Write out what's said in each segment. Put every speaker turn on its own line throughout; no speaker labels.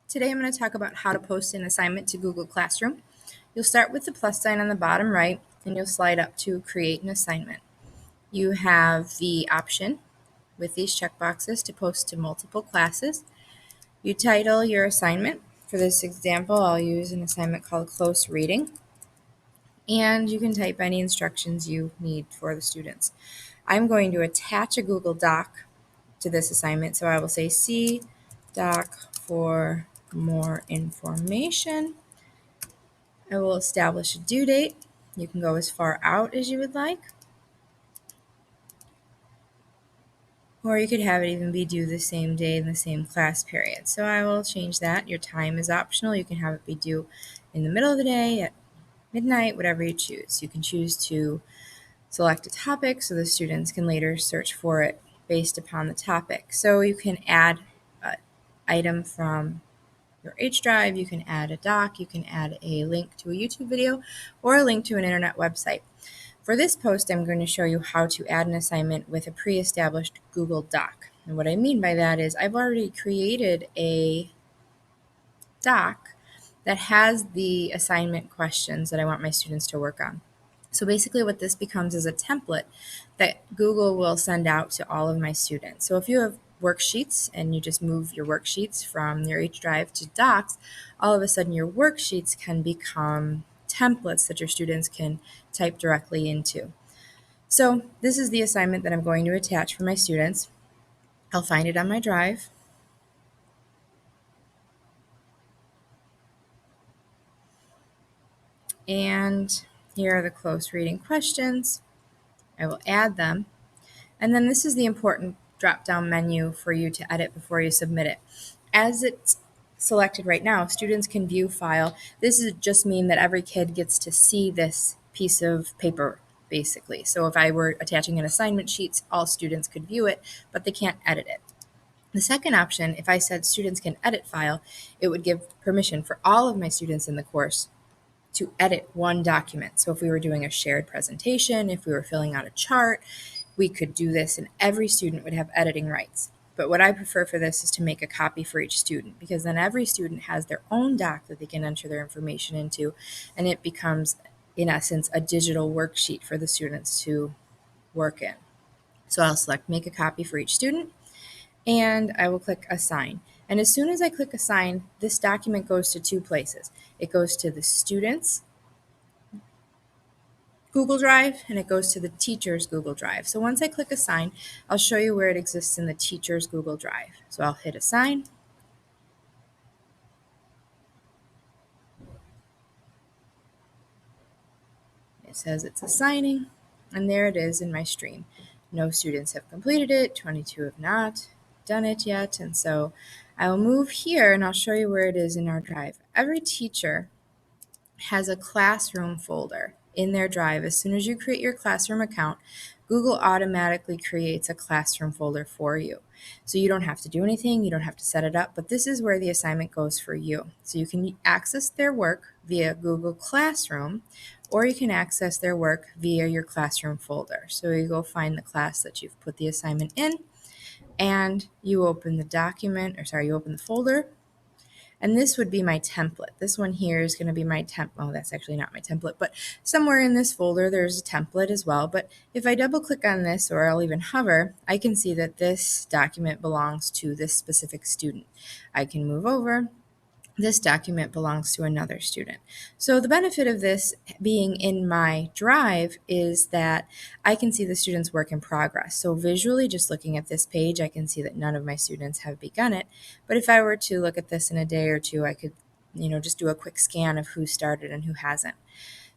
Today I'm going to talk about how to post an assignment to Google Classroom. You'll start with the plus sign on the bottom right and you'll slide up to create an assignment. You have the option with these checkboxes to post to multiple classes. You title your assignment. For this example, I'll use an assignment called Close Reading. And you can type any instructions you need for the students. I'm going to attach a Google Doc to this assignment, so I will say see doc for more information. I will establish a due date. You can go as far out as you would like, or you could have it even be due the same day in the same class period. So I will change that. Your time is optional. You can have it be due in the middle of the day, at midnight, whatever you choose. You can choose to select a topic so the students can later search for it based upon the topic. So you can add an item from your H drive, you can add a doc, you can add a link to a YouTube video, or a link to an internet website. For this post, I'm going to show you how to add an assignment with a pre-established Google Doc. And what I mean by that is I've already created a doc that has the assignment questions that I want my students to work on. So basically what this becomes is a template that Google will send out to all of my students. So if you have worksheets and you just move your worksheets from your H drive to docs, all of a sudden your worksheets can become templates that your students can type directly into. So this is the assignment that I'm going to attach for my students. I'll find it on my drive. And here are the close reading questions. I will add them. And then this is the important drop-down menu for you to edit before you submit it. As it's selected right now, students can view file. This is just mean that every kid gets to see this piece of paper, basically. So if I were attaching an assignment sheet, all students could view it, but they can't edit it. The second option, if I said students can edit file, it would give permission for all of my students in the course to edit one document. So if we were doing a shared presentation, if we were filling out a chart, we could do this and every student would have editing rights. But what I prefer for this is to make a copy for each student, because then every student has their own doc that they can enter their information into, and it becomes, in essence, a digital worksheet for the students to work in. So I'll select make a copy for each student, and I will click assign. And as soon as I click assign, this document goes to two places. It goes to the students' Google Drive, and it goes to the teacher's Google Drive. So once I click assign, I'll show you where it exists in the teacher's Google Drive. So I'll hit assign. It says it's assigning, and there it is in my stream. No students have completed it, 22 have not done it yet, and so I will move here and I'll show you where it is in our drive. Every teacher has a classroom folder in their drive. As soon as you create your classroom account, Google automatically creates a classroom folder for you. So you don't have to do anything, you don't have to set it up, but this is where the assignment goes for you. So you can access their work via Google Classroom, or you can access their work via your classroom folder. So you go find the class that you've put the assignment in, and you open the you open the folder. And this would be my template. This one here is going to be my oh, that's actually not my template, but somewhere in this folder there's a template as well. But if I double click on this, or I'll even hover, I can see that this document belongs to this specific student. I can move over. This document belongs to another student. So the benefit of this being in my drive is that I can see the student's work in progress. So visually, just looking at this page, I can see that none of my students have begun it. But if I were to look at this in a day or two, I could, just do a quick scan of who started and who hasn't.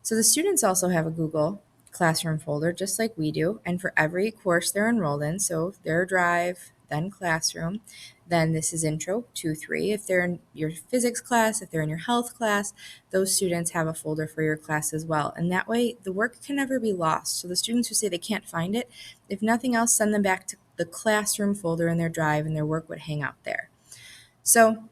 So the students also have a Google Classroom folder, just like we do. And for every course they're enrolled in, so their drive, then classroom, then this is intro 2, 3. If they're in your physics class, if they're in your health class, those students have a folder for your class as well. And that way the work can never be lost. So the students who say they can't find it, if nothing else, send them back to the classroom folder in their drive and their work would hang out there. So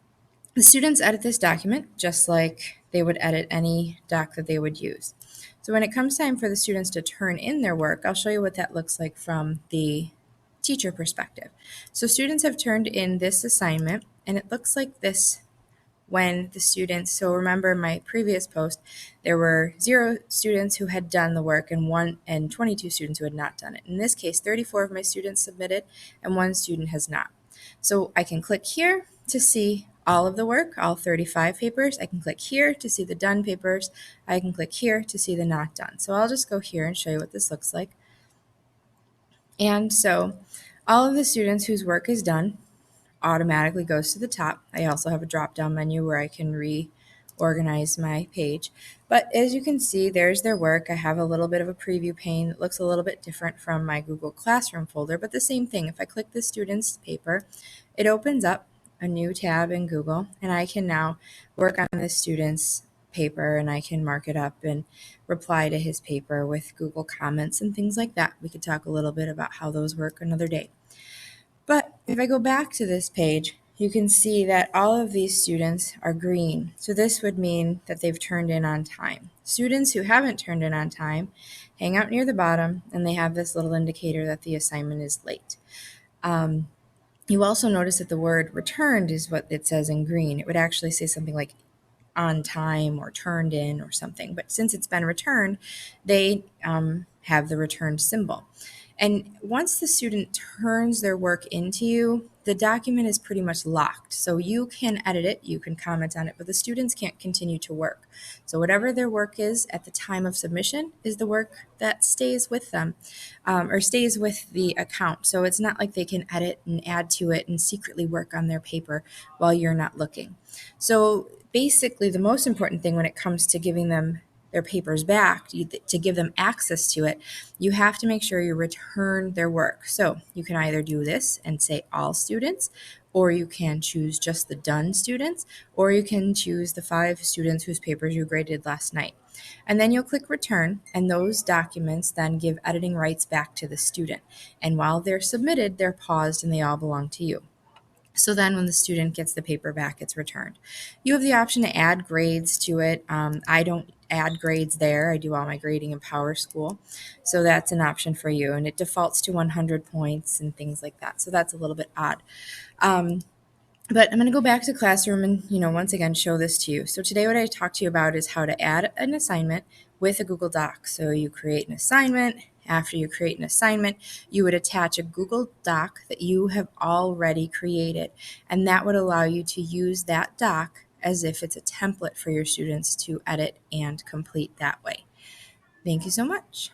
the students edit this document just like they would edit any doc that they would use. So when it comes time for the students to turn in their work, I'll show you what that looks like from the teacher perspective. So students have turned in this assignment, and it looks like this when the students, so remember my previous post, there were 0 students who had done the work and 22 students who had not done it. In this case, 34 of my students submitted and 1 student has not. So I can click here to see all of the work, all 35 papers. I can click here to see the done papers. I can click here to see the not done. So I'll just go here and show you what this looks like. And so all of the students whose work is done automatically goes to the top. I also have a drop down menu where I can reorganize my page. But as you can see, there's their work. I have a little bit of a preview pane that looks a little bit different from my Google Classroom folder, but the same thing. If I click the student's paper, it opens up a new tab in Google, and I can now work on the student's paper and I can mark it up and reply to his paper with Google comments and things like that. We could talk a little bit about how those work another day. But if I go back to this page, you can see that all of these students are green. So this would mean that they've turned in on time. Students who haven't turned in on time hang out near the bottom and they have this little indicator that the assignment is late. You also notice that the word returned is what it says in green. It would actually say something like on time or turned in or something. But since it's been returned, they have the returned symbol. And once the student turns their work into you, the document is pretty much locked. So you can edit it, you can comment on it, but the students can't continue to work. So whatever their work is at the time of submission is the work that stays with them or stays with the account. So it's not like they can edit and add to it and secretly work on their paper while you're not looking. So basically, the most important thing when it comes to giving them their papers back, to give them access to it, you have to make sure you return their work. So you can either do this and say all students, or you can choose just the done students, or you can choose the 5 students whose papers you graded last night. And then you'll click return, and those documents then give editing rights back to the student. And while they're submitted, they're paused and they all belong to you. So then when the student gets the paper back, it's returned. You have the option to add grades to it. I don't add grades there. I do all my grading in PowerSchool. So that's an option for you. And it defaults to 100 points and things like that. So that's a little bit odd. But I'm going to go back to Classroom and, once again, show this to you. So today what I talked to you about is how to add an assignment with a Google Doc. So you create an assignment. After you create an assignment, you would attach a Google Doc that you have already created. And that would allow you to use that doc as if it's a template for your students to edit and complete that way. Thank you so much.